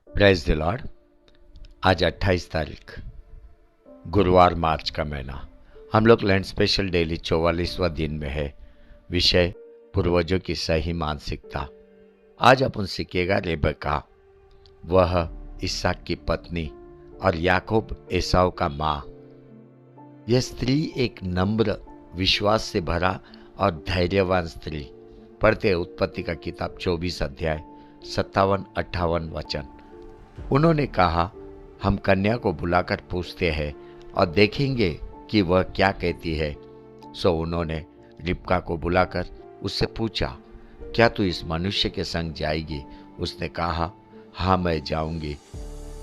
Praise the Lord. आज 28 तारीख गुरुवार, मार्च का महीना। हम लोग लैंड स्पेशल डेली 44वां दिन में है। विषय पूर्वजों की सही मानसिकता। आज अपन सीखेगा रेबका, वह इसहाक की पत्नी और याकूब एसाव का माँ। यह स्त्री एक नम्र, विश्वास से भरा और धैर्यवान स्त्री। पढ़ते हैं उत्पत्ति का किताब 24 अध्याय 57-58 वचन। उन्होंने कहा, हम कन्या को बुलाकर पूछते हैं और देखेंगे कि वह क्या कहती है। सो उन्होंने रिबका को बुलाकर उससे पूछा, क्या तू इस मनुष्य के संग जाएगी? उसने कहा, हाँ मैं जाऊंगी।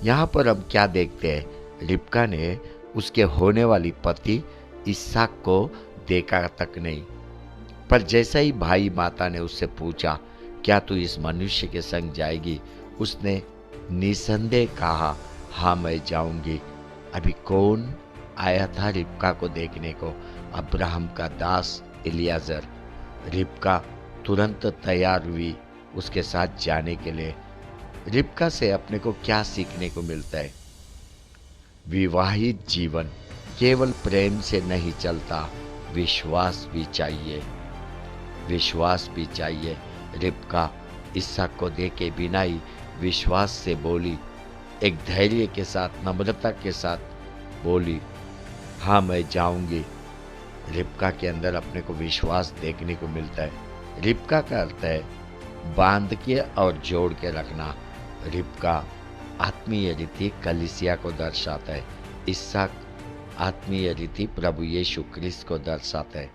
यहाँ पर हम क्या देखते हैं? रिबका ने उसके होने वाली पति इसहाक को देखा तक नहीं, पर जैसा ही भाई माता ने उससे पूछा, क्या तू इस मनुष्य के संग जाएगी? उसने निसंदेह कहा, हाँ मैं जाऊंगी। अभी कौन आया था रिबका को देखने को? अब्राहम का दास इलियाजर। रिबका तुरंत तैयार हुई उसके साथ जाने के लिए। रिबका से अपने को क्या सीखने को मिलता है? विवाहित जीवन केवल प्रेम से नहीं चलता, विश्वास भी चाहिए। विश्वास भी चाहिए। रिबका इसहाक को देखे बिना ही विश्वास से बोली, एक धैर्य के साथ, नम्रता के साथ बोली, हाँ मैं जाऊंगी। रिबका के अंदर अपने को विश्वास देखने को मिलता है। रिबका का अर्थ है बांध के और जोड़ के रखना। रिबका आत्मीय रीति कलीसिया को दर्शाता है। इसहाक आत्मीय रीति प्रभु यीशु क्रिस्त को दर्शाता है।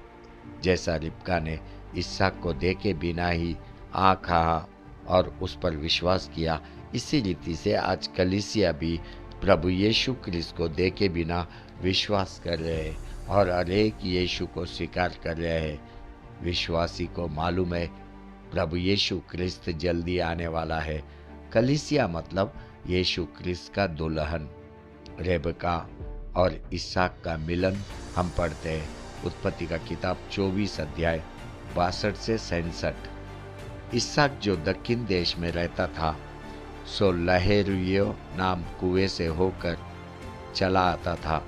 जैसा रिबका ने इसहाक को देखे बिना ही आँखा और उस पर विश्वास किया, इसी रीति से आज कलीसिया भी प्रभु यीशु क्रिस्त को देखे बिना विश्वास कर रहे हैं और हरेक यीशु को स्वीकार कर रहे हैं। विश्वासी को मालूम है प्रभु यीशु क्रिस्त जल्दी आने वाला है। कलीसिया मतलब यीशु क्रिस्त का दुल्हन। रेबका और इसहाक का मिलन हम पढ़ते हैं उत्पत्ति का किताब 24 अध्याय 62 से 67। इसहाक जो दक्षिण देश में रहता था, सो लहेरियो नाम कुएं से होकर चला आता था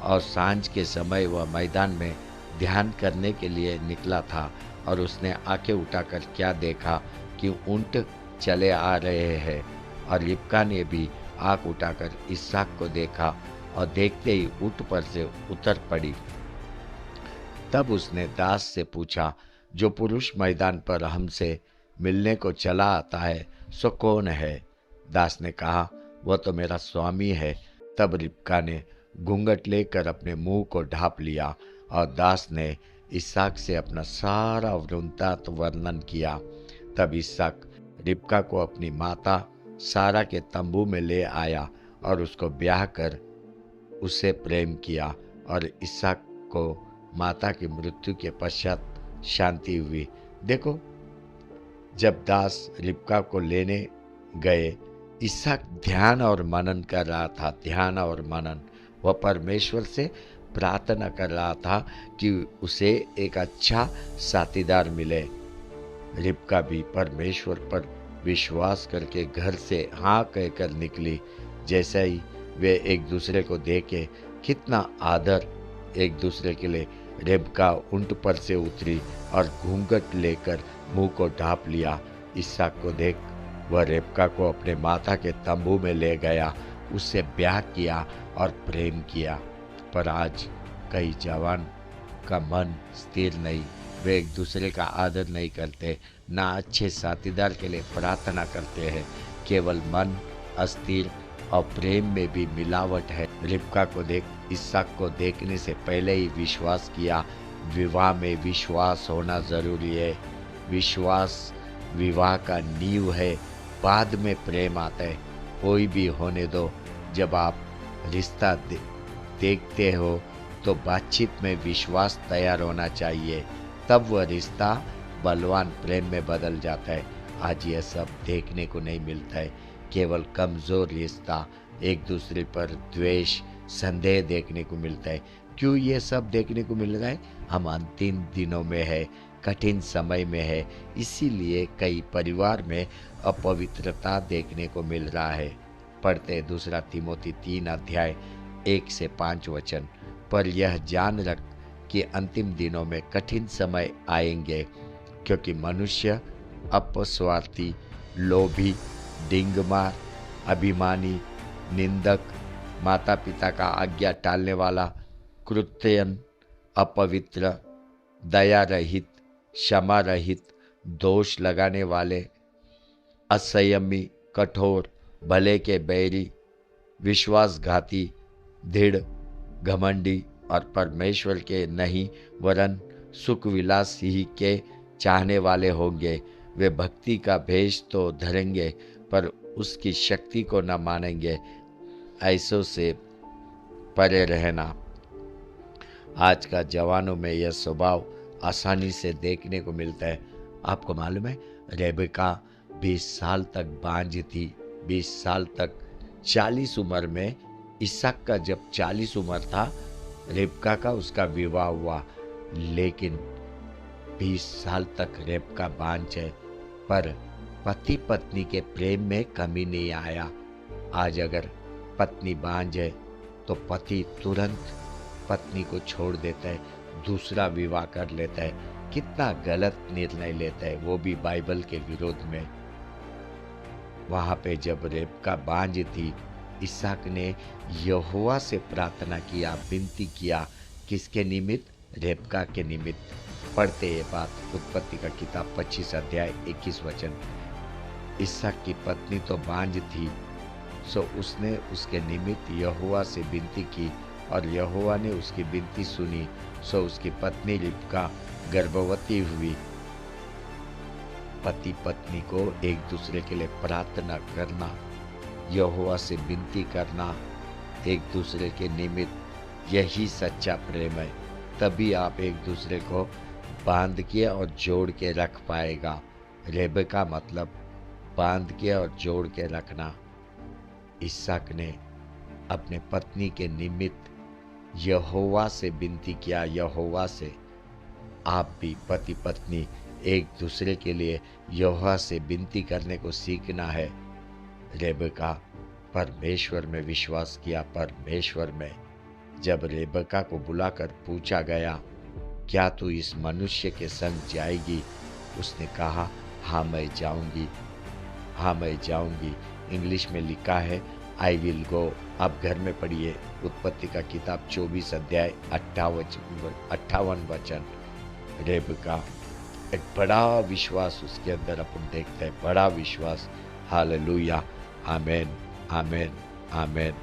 और सांझ के समय वह मैदान में ध्यान करने के लिए निकला था। और उसने आंखें उठाकर क्या देखा कि ऊंट चले आ रहे हैं। और रिबका ने भी आंख उठाकर इसहाक को देखा और देखते ही ऊंट पर से उतर पड़ी। तब उसने दास से पूछा, जो पुरुष मैदान पर हमसे मिलने को चला आता है सो कौन है? दास ने कहा, वह तो मेरा स्वामी है। तब रिबका ने घूंघट लेकर अपने मुंह को ढांप लिया और दास ने इसहाक से अपना सारा वृत्तांत वर्णन किया। तब इसहाक रिबका को अपनी माता सारा के तंबू में ले आया और उसको ब्याह कर उससे प्रेम किया। और इसहाक को माता की मृत्यु के पश्चात शांति हुई। देखो, जब दास रिबका को लेने गए, इसहाक ध्यान और मनन कर रहा था। ध्यान और मनन, वह परमेश्वर से प्रार्थना कर रहा था कि उसे एक अच्छा साथीदार मिले। रिबका भी परमेश्वर पर विश्वास करके घर से हाँ कहकर निकली। जैसे ही वे एक दूसरे को देखे, कितना आदर एक दूसरे के लिए। रिबका ऊंट पर से उतरी और घूंघट लेकर मुंह को ढांप लिया। इसहाक को देख वह रिबका को अपने माता के तंबू में ले गया, उससे ब्याह किया और प्रेम किया। पर आज कई जवान का मन स्थिर नहीं, वे एक दूसरे का आदर नहीं करते, ना अच्छे साथीदार के लिए प्रार्थना करते हैं। केवल मन अस्थिर और प्रेम में भी मिलावट है। रिबका को देख इसहाक को देखने से पहले ही विश्वास किया। विवाह में विश्वास होना जरूरी है। विश्वास विवाह का नींव है, बाद में प्रेम आता है। कोई भी होने दो, जब आप रिश्ता देखते हो तो बातचीत में विश्वास तैयार होना चाहिए, तब वह रिश्ता बलवान प्रेम में बदल जाता है। आज यह सब देखने को नहीं मिलता है। केवल कमज़ोर रिश्ता, एक दूसरे पर द्वेष, संदेह देखने को मिलता है। क्यों ये सब देखने को मिल रहा है? हम अंतिम दिनों में है, कठिन समय में है, इसीलिए कई परिवार में अपवित्रता देखने को मिल रहा है। पढ़ते दूसरा तिमोथी 3 अध्याय 1 से 5 वचन। पर यह जान रख कि अंतिम दिनों में कठिन समय आएंगे, क्योंकि मनुष्य अपस्वार्थी, लोभी, डिंगमार, अभिमानी, निंदक, माता पिता का आज्ञा टालने वाला, कृत्यन, अपवित्र, दया रहित, क्षमा रहित, दोष लगाने वाले, असंयमी, कठोर, भले के बैरी, विश्वासघाती, दृढ़, घमंडी और परमेश्वर के नहीं वरन सुख विलास ही के चाहने वाले होंगे। वे भक्ति का भेष तो धरेंगे पर उसकी शक्ति को न मानेंगे। ऐसों से परे रहना। आज का जवानों में यह स्वभाव आसानी से देखने को मिलता है। आपको मालूम है, रेबेका 20 साल तक बांझ थी। 20 साल तक 40 उम्र में, इसहाक का जब 40 उम्र था, रेबका का उसका विवाह हुआ। लेकिन 20 साल तक रेबका बांझ है, पर पति पत्नी के प्रेम में कमी नहीं आया। आज अगर पत्नी बांझ है तो पति तुरंत पत्नी को छोड़ देता है, दूसरा विवाह कर लेता है। कितना गलत निर्णय लेता है, वो भी बाइबल के विरोध में। वहां पे जब रेबका बांझ थी, इसहाक ने यहोवा से प्रार्थना किया, विनती किया। किसके निमित्त? रेबका के निमित्त। पढ़ते ये बात उत्पत्ति का किताब 25 अध्याय 21 वचन। इसहाक की पत्नी तो बांझ थी, सो उसने उसके निमित्त यहोवा से विनती की और यहोवा ने उसकी विनती सुनी। सो उसकी पत्नी रिबका गर्भवती हुई। पति पत्नी को एक दूसरे के लिए प्रार्थना करना, यहोवा से विनती करना, एक दूसरे के निमित्त, यही सच्चा प्रेम है। तभी आप एक दूसरे को बांध के और जोड़ के रख पाएगा। रेबेका मतलब बांध के और जोड़ के रखना। इसहाक ने अपने पत्नी के निमित्त यहोवा से विनती किया। यहोवा से आप भी पति पत्नी एक दूसरे के लिए यहोवा से विनती करने को सीखना है। रेबेका परमेश्वर में विश्वास किया। परमेश्वर में जब रेबेका को बुलाकर पूछा गया, क्या तू इस मनुष्य के संग जाएगी? उसने कहा, हाँ मैं जाऊंगी, हाँ मैं जाऊंगी। इंग्लिश में लिखा है आई विल गो। आप घर में पढ़िए उत्पत्ति का किताब 24 अध्याय 58 वचन। रेबेका, एक बड़ा विश्वास उसके अंदर अपन देखते हैं, बड़ा विश्वास। हालेलुया, आमेन, आमेन, आमेन।